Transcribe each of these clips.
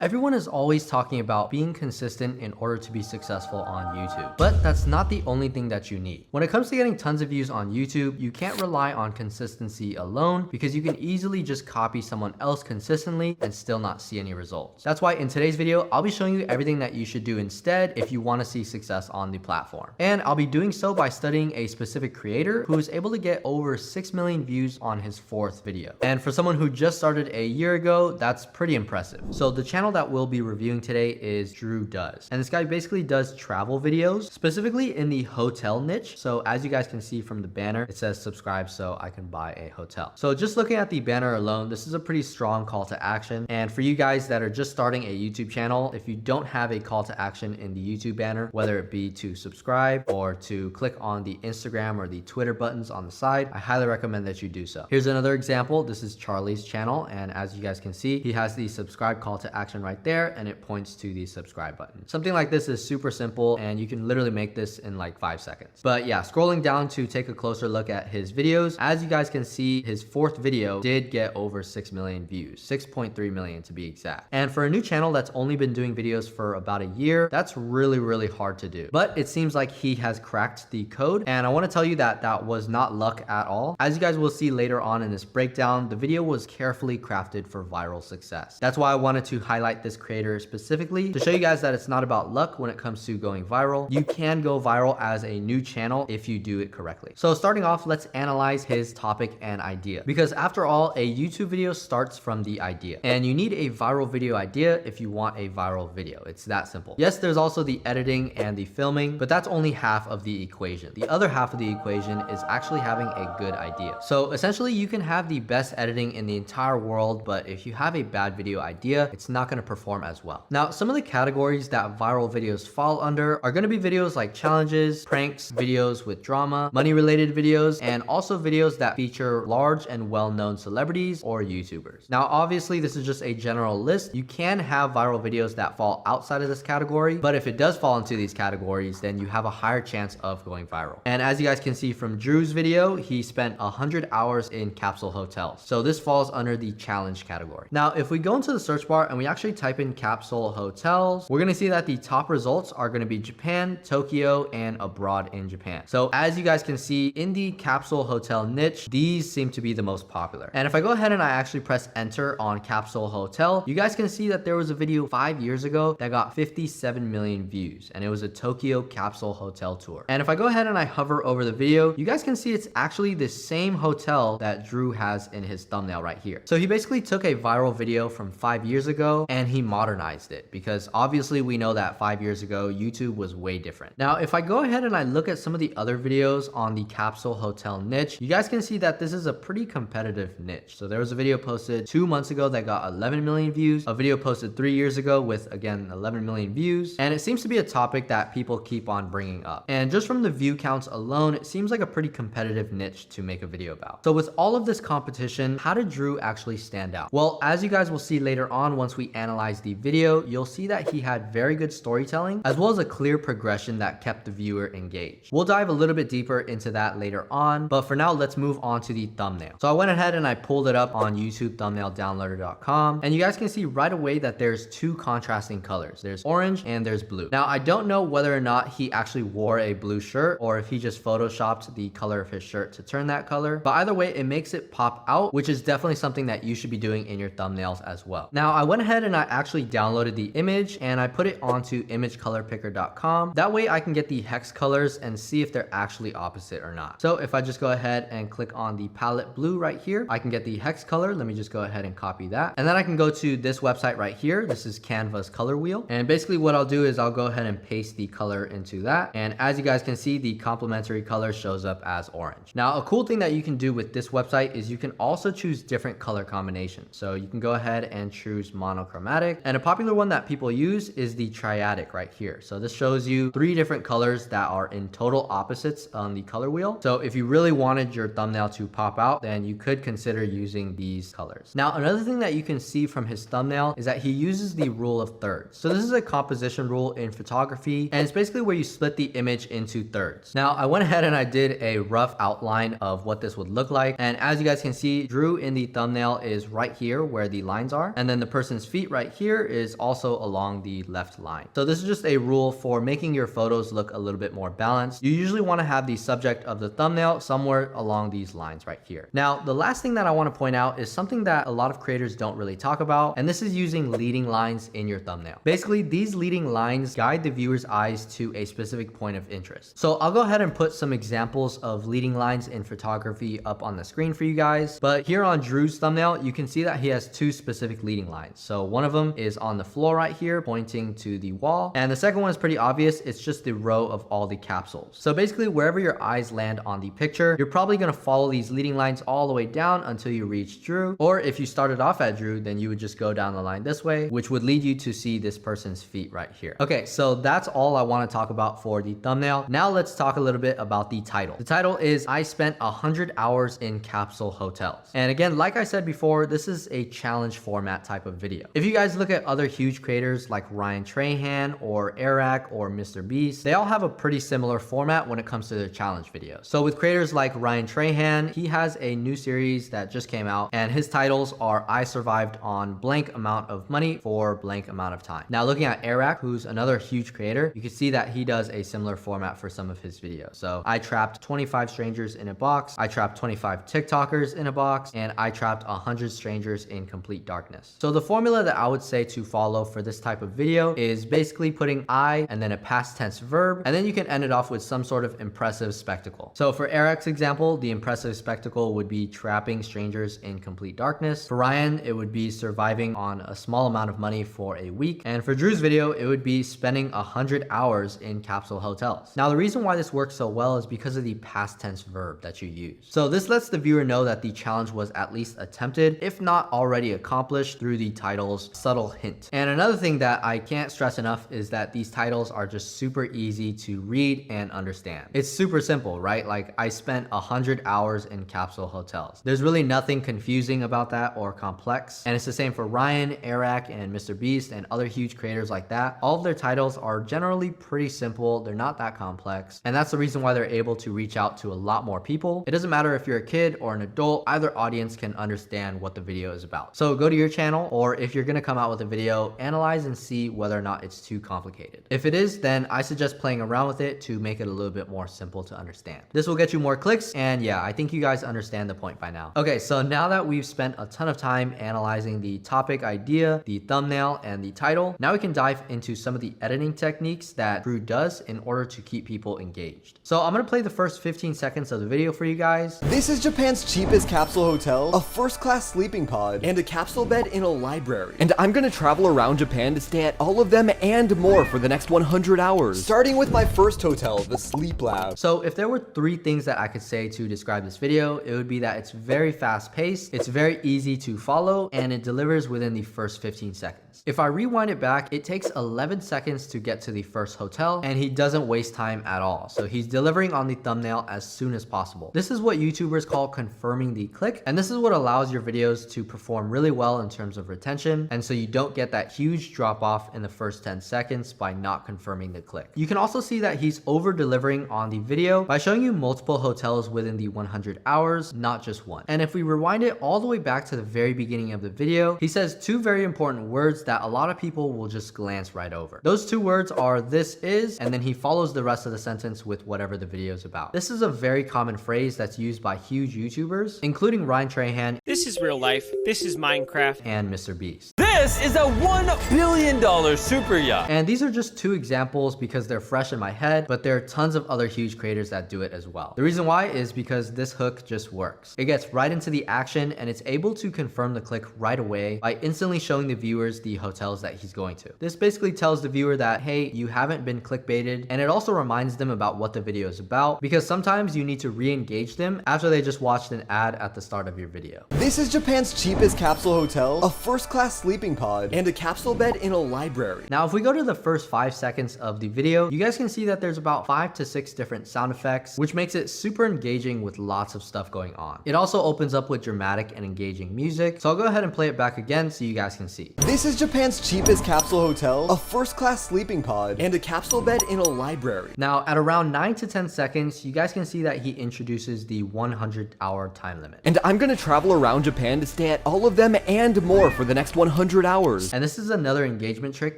Everyone is always talking about being consistent in order to be successful on YouTube, but that's not the only thing that you need. When it comes to getting tons of views on YouTube, you can't rely on consistency alone because you can easily just copy someone else consistently and still not see any results. That's why in today's video, I'll be showing you everything that you should do instead if you want to see success on the platform. And I'll be doing so by studying a specific creator who is able to get over 6 million views on his 4th video. And for someone who just started a year ago, that's pretty impressive. So the channel that we'll be reviewing today is Drew Does. And this guy basically does travel videos, specifically in the hotel niche. So as you guys can see from the banner, it says subscribe so I can buy a hotel. So just looking at the banner alone, this is a pretty strong call to action. And for you guys that are just starting a YouTube channel, if you don't have a call to action in the YouTube banner, whether it be to subscribe or to click on the Instagram or the Twitter buttons on the side, I highly recommend that you do so. Here's another example. This is Charlie's channel. And as you guys can see, he has the subscribe call to action right there, and it points to the subscribe button. Something like this is super simple and you can literally make this in like 5 seconds. But yeah, scrolling down to take a closer look at his videos, as you guys can see, his 4th video did get over 6 million views, 6.3 million to be exact. And for a new channel that's only been doing videos for about a year, that's really hard to do. But it seems like he has cracked the code, and I want to tell you that that was not luck at all. As you guys will see later on in this breakdown, the video was carefully crafted for viral success. That's why I wanted to highlight this creator specifically to show you guys that it's not about luck when it comes to going viral. You can go viral as a new channel if you do it correctly. So starting off, let's analyze his topic and idea, because after all, a YouTube video starts from the idea, and you need a viral video idea if you want a viral video. It's that simple. Yes, there's also the editing and the filming, but that's only half of the equation. The other half of the equation is actually having a good idea. So essentially, you can have the best editing in the entire world, but if you have a bad video idea, it's not going to perform as well. Now, some of the categories that viral videos fall under are going to be videos like challenges, pranks, videos with drama, money-related videos, and also videos that feature large and well-known celebrities or YouTubers. Now, obviously, this is just a general list. You can have viral videos that fall outside of this category, but if it does fall into these categories, then you have a higher chance of going viral. And as you guys can see from Drew's video, he spent 100 hours in capsule hotels. So this falls under the challenge category. Now, if we go into the search bar and we actually type in capsule hotels, we're going to see that the top results are going to be Japan, Tokyo, and abroad in Japan. So as you guys can see in the capsule hotel niche, these seem to be the most popular. And if I go ahead and I actually press enter on capsule hotel, you guys can see that there was a video 5 years ago that got 57 million views, and it was a Tokyo capsule hotel tour. And if I go ahead and I hover over the video, you guys can see it's actually the same hotel that Drew has in his thumbnail right here. So he basically took a viral video from 5 years ago and he modernized it, because obviously we know that 5 years ago YouTube was way different. Now if I go ahead and I look at some of the other videos on the capsule hotel niche, you guys can see that this is a pretty competitive niche. So there was a video posted 2 months ago that got 11 million views, a video posted 3 years ago with again 11 million views, and it seems to be a topic that people keep on bringing up. And just from the view counts alone, it seems like a pretty competitive niche to make a video about. So with all of this competition, how did Drew actually stand out? Well, as you guys will see later on once we analyze the video, you'll see that he had very good storytelling as well as a clear progression that kept the viewer engaged. We'll dive a little bit deeper into that later on, but for now, let's move on to the thumbnail. So I went ahead and I pulled it up on YouTube thumbnaildownloader.com, and you guys can see right away that there's 2 contrasting colors. There's orange and there's blue. Now, I don't know whether or not he actually wore a blue shirt or if he just photoshopped the color of his shirt to turn that color, but either way, it makes it pop out, which is definitely something that you should be doing in your thumbnails as well. Now, I went ahead and I actually downloaded the image and I put it onto imagecolorpicker.com. That way I can get the hex colors and see if they're actually opposite or not. So if I just go ahead and click on the palette blue right here, I can get the hex color. Let me just go ahead and copy that. And then I can go to this website right here. This is Canva's color wheel. And basically what I'll do is I'll go ahead and paste the color into that. And as you guys can see, the complementary color shows up as orange. Now, a cool thing that you can do with this website is you can also choose different color combinations. So you can go ahead and choose monochromatic. And a popular one that people use is the triadic right here. So this shows you 3 different colors that are in total opposites on the color wheel. So if you really wanted your thumbnail to pop out, then you could consider using these colors. Now, another thing that you can see from his thumbnail is that he uses the rule of thirds. So this is a composition rule in photography, and it's basically where you split the image into thirds. Now, I went ahead and I did a rough outline of what this would look like. And as you guys can see, Drew in the thumbnail is right here where the lines are. And then the person's feet feet right here is also along the left line. So this is just a rule for making your photos look a little bit more balanced. You usually want to have the subject of the thumbnail somewhere along these lines right here. Now, the last thing that I want to point out is something that a lot of creators don't really talk about, and this is using leading lines in your thumbnail. Basically, these leading lines guide the viewer's eyes to a specific point of interest. So I'll go ahead and put some examples of leading lines in photography up on the screen for you guys. But here on Drew's thumbnail, you can see that he has two specific leading lines. So one of them is on the floor right here, pointing to the wall. And the second one is pretty obvious. It's just the row of all the capsules. So basically, wherever your eyes land on the picture, you're probably going to follow these leading lines all the way down until you reach Drew. Or if you started off at Drew, then you would just go down the line this way, which would lead you to see this person's feet right here. Okay, so that's all I want to talk about for the thumbnail. Now let's talk a little bit about the title. The title is I Spent 100 Hours in Capsule Hotels. And again, like I said before, this is a challenge format type of video. If you guys look at other huge creators like Ryan Trahan or Eric or Mr. Beast, they all have a pretty similar format when it comes to their challenge videos. So with creators like Ryan Trahan, he has a new series that just came out, and his titles are I survived on blank amount of money for blank amount of time. Now looking at Eric, who's another huge creator, you can see that he does a similar format for some of his videos. So I trapped 25 strangers in a box, I trapped 25 TikTokers in a box, and I trapped 100 strangers in complete darkness. So the formula that I would say to follow for this type of video is basically putting I and then a past tense verb, and then you can end it off with some sort of impressive spectacle. So for Eric's example, the impressive spectacle would be trapping strangers in complete darkness. For Ryan, it would be surviving on a small amount of money for a week. And for Drew's video, it would be spending 100 hours in capsule hotels. Now, the reason why this works so well is because of the past tense verb that you use. So this lets the viewer know that the challenge was at least attempted, if not already accomplished, through the title's subtle hint. And another thing that I can't stress enough is that these titles are just super easy to read and understand. It's super simple, right? Like I spent 100 hours in capsule hotels. There's really nothing confusing about that or complex. And it's the same for Ryan, Eric, and Mr. Beast and other huge creators like that. All of their titles are generally pretty simple. They're not that complex. And that's the reason why they're able to reach out to a lot more people. It doesn't matter if you're a kid or an adult, either audience can understand what the video is about. So go to your channel, or if you're gonna come out with a video, analyze and see whether or not it's too complicated. If it is, then I suggest playing around with it to make it a little bit more simple to understand. This will get you more clicks, and yeah, I think you guys understand the point by now. Okay, so now that we've spent a ton of time analyzing the topic idea, the thumbnail, and the title, now we can dive into some of the editing techniques that Drew does in order to keep people engaged. So I'm gonna play the first 15 seconds of the video for you guys. This is Japan's cheapest capsule hotel, a first-class sleeping pod, and a capsule bed in a library. And I'm gonna travel around Japan to stay at all of them and more for the next 100 hours. Starting with my first hotel, the Sleep Lab. So if there were 3 things that I could say to describe this video, it would be that it's very fast paced, it's very easy to follow, and it delivers within the first 15 seconds. If I rewind it back, it takes 11 seconds to get to the first hotel, and he doesn't waste time at all. So he's delivering on the thumbnail as soon as possible. This is what YouTubers call confirming the click, and this is what allows your videos to perform really well in terms of retention, and so you don't get that huge drop off in the first 10 seconds by not confirming the click. You can also see that he's over delivering on the video by showing you multiple hotels within the 100 hours, not just one. And if we rewind it all the way back to the very beginning of the video, he says 2 very important words that a lot of people will just glance right over. Those 2 words are "this is," and then he follows the rest of the sentence with whatever the video is about. This is a very common phrase that's used by huge YouTubers, including Ryan Trahan, "This is real life, this is Minecraft," and Mr. Beast. "This is a $1 billion super yacht." And these are just 2 examples because they're fresh in my head, but there are tons of other huge creators that do it as well. The reason why is because this hook just works. It gets right into the action, and it's able to confirm the click right away by instantly showing the viewers the hotels that he's going to. This basically tells the viewer that, hey, you haven't been clickbaited, and it also reminds them about what the video is about, because sometimes you need to re-engage them after they just watched an ad at the start of your video. This is Japan's cheapest capsule hotel, a first-class sleeping pod, and a capsule bed in a library. Now, if we go to the first 5 seconds of the video, you guys can see that there's about 5 to 6 different sound effects, which makes it super engaging with lots of stuff going on. It also opens up with dramatic and engaging music, so I'll go ahead and play it back again so you guys can see. This is Japan's cheapest capsule hotel, a first-class sleeping pod, and a capsule bed in a library. Now, at around 9 to 10 seconds, you guys can see that he introduces the 100-hour time limit. And I'm gonna travel around Japan to stay at all of them and more for the next 100 100 hours. And this is another engagement trick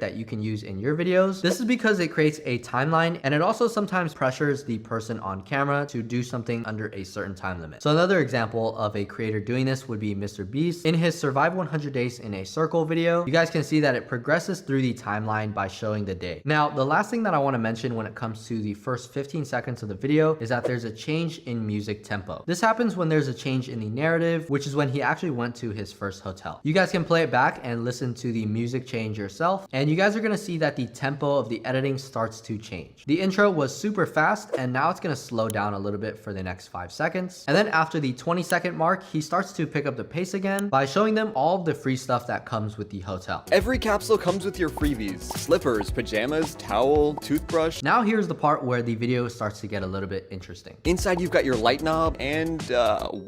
that you can use in your videos. This is because it creates a timeline, and it also sometimes pressures the person on camera to do something under a certain time limit. So another example of a creator doing this would be Mr. Beast. In his Survive 100 Days in a Circle video, you guys can see that it progresses through the timeline by showing the day. Now, the last thing that I want to mention when it comes to the first 15 seconds of the video is that there's a change in music tempo. This happens when there's a change in the narrative, which is when he actually went to his first hotel. You guys can play it back and listen to the music change yourself, and you guys are going to see that the tempo of the editing starts to change. The intro was super fast, and now it's going to slow down a little bit for the next 5 seconds. And then after the 20-second mark, he starts to pick up the pace again by showing them all of the free stuff that comes with the hotel. Every capsule comes with your freebies: slippers, pajamas, towel, toothbrush. Now here's the part where the video starts to get a little bit interesting. Inside you've got your light knob and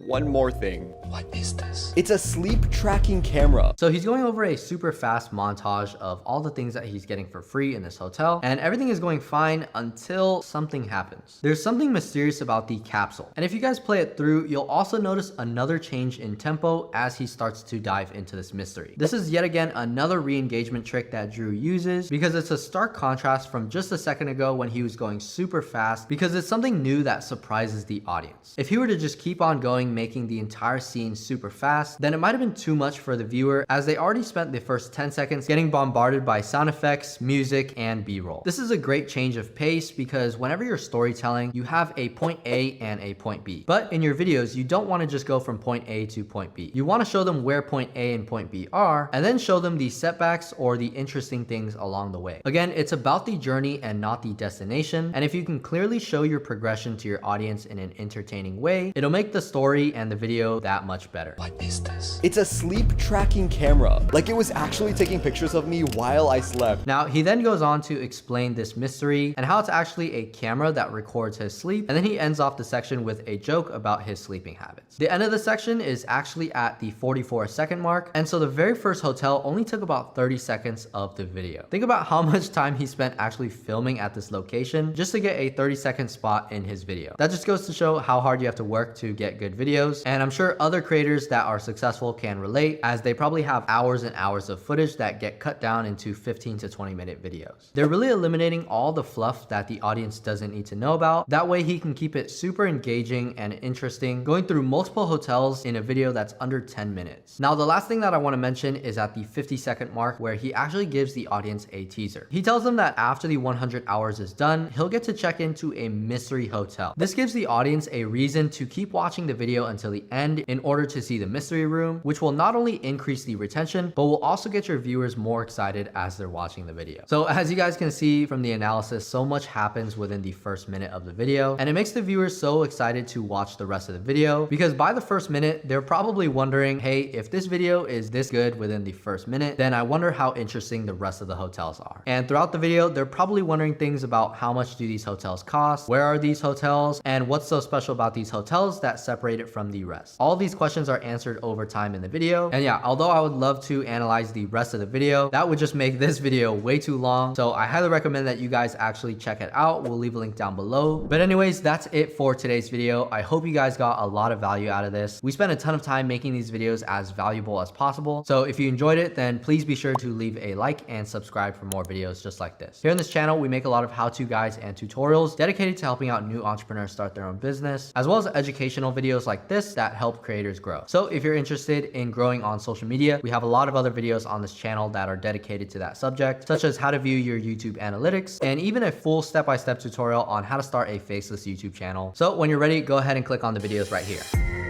one more thing. What is this? It's a sleep tracking camera. So he's going over a super fast montage of all the things that he's getting for free in this hotel, and everything is going fine until something happens. There's something mysterious about the capsule, and if you guys play it through, you'll also notice another change in tempo as he starts to dive into this mystery. This is yet again another re-engagement trick that Drew uses, because it's a stark contrast from just a second ago when he was going super fast, because it's something new that surprises the audience. If he were to just keep on going, making the entire scene super fast, then it might have been too much for the viewer, as they already spent the first 10 seconds getting bombarded by sound effects, music, and B-roll. This is a great change of pace, because whenever you're storytelling, you have a point A and a point B. But in your videos, you don't want to just go from point A to point B. You want to show them where point A and point B are, and then show them the setbacks or the interesting things along the way. Again, it's about the journey and not the destination, and if you can clearly show your progression to your audience in an entertaining way, it'll make the story and the video that much better. What is this? It's a sleep tracking camera. Like it was actually taking pictures of me while I slept. Now, he then goes on to explain this mystery and how it's actually a camera that records his sleep, and then he ends off the section with a joke about his sleeping habits. The end of the section is actually at the 44-second mark, and so the very first hotel only took about 30 seconds of the video. Think about how much time he spent actually filming at this location just to get a 30-second spot in his video. That just goes to show how hard you have to work to get good videos, and I'm sure other creators that are successful can relate, as they probably have hours and hours of footage that get cut down into 15 to 20-minute videos. They're really eliminating all the fluff that the audience doesn't need to know about. That way he can keep it super engaging and interesting, going through multiple hotels in a video that's under 10 minutes. Now, the last thing that I want to mention is at the 50-second mark, where he actually gives the audience a teaser. He tells them that after the 100 hours is done, he'll get to check into a mystery hotel. This gives the audience a reason to keep watching the video until the end in order to see the mystery room, which will not only increase the retention, but will also get your viewers more excited as they're watching the video. So as you guys can see from the analysis, so much happens within the first minute of the video, and it makes the viewers so excited to watch the rest of the video, because by the first minute, they're probably wondering, hey, if this video is this good within the first minute, then I wonder how interesting the rest of the hotels are. And throughout the video, they're probably wondering things about how much do these hotels cost, where are these hotels, and what's so special about these hotels that separate it from the rest. All these questions are answered over time in the video. And yeah, although I would love to analyze the rest of the video, that would just make this video way too long. So I highly recommend that you guys actually check it out. We'll leave a link down below. But anyways, that's it for today's video. I hope you guys got a lot of value out of this. We spent a ton of time making these videos as valuable as possible. So if you enjoyed it, then please be sure to leave a like and subscribe for more videos just like this. Here on this channel, we make a lot of how-to guides and tutorials dedicated to helping out new entrepreneurs start their own business, as well as educational videos like this that help creators grow. So if you're interested in growing on social media, we have a lot of other videos on this channel that are dedicated to that subject, such as how to view your YouTube analytics, and even a full step-by-step tutorial on how to start a faceless YouTube channel. So when you're ready, go ahead and click on the videos right here.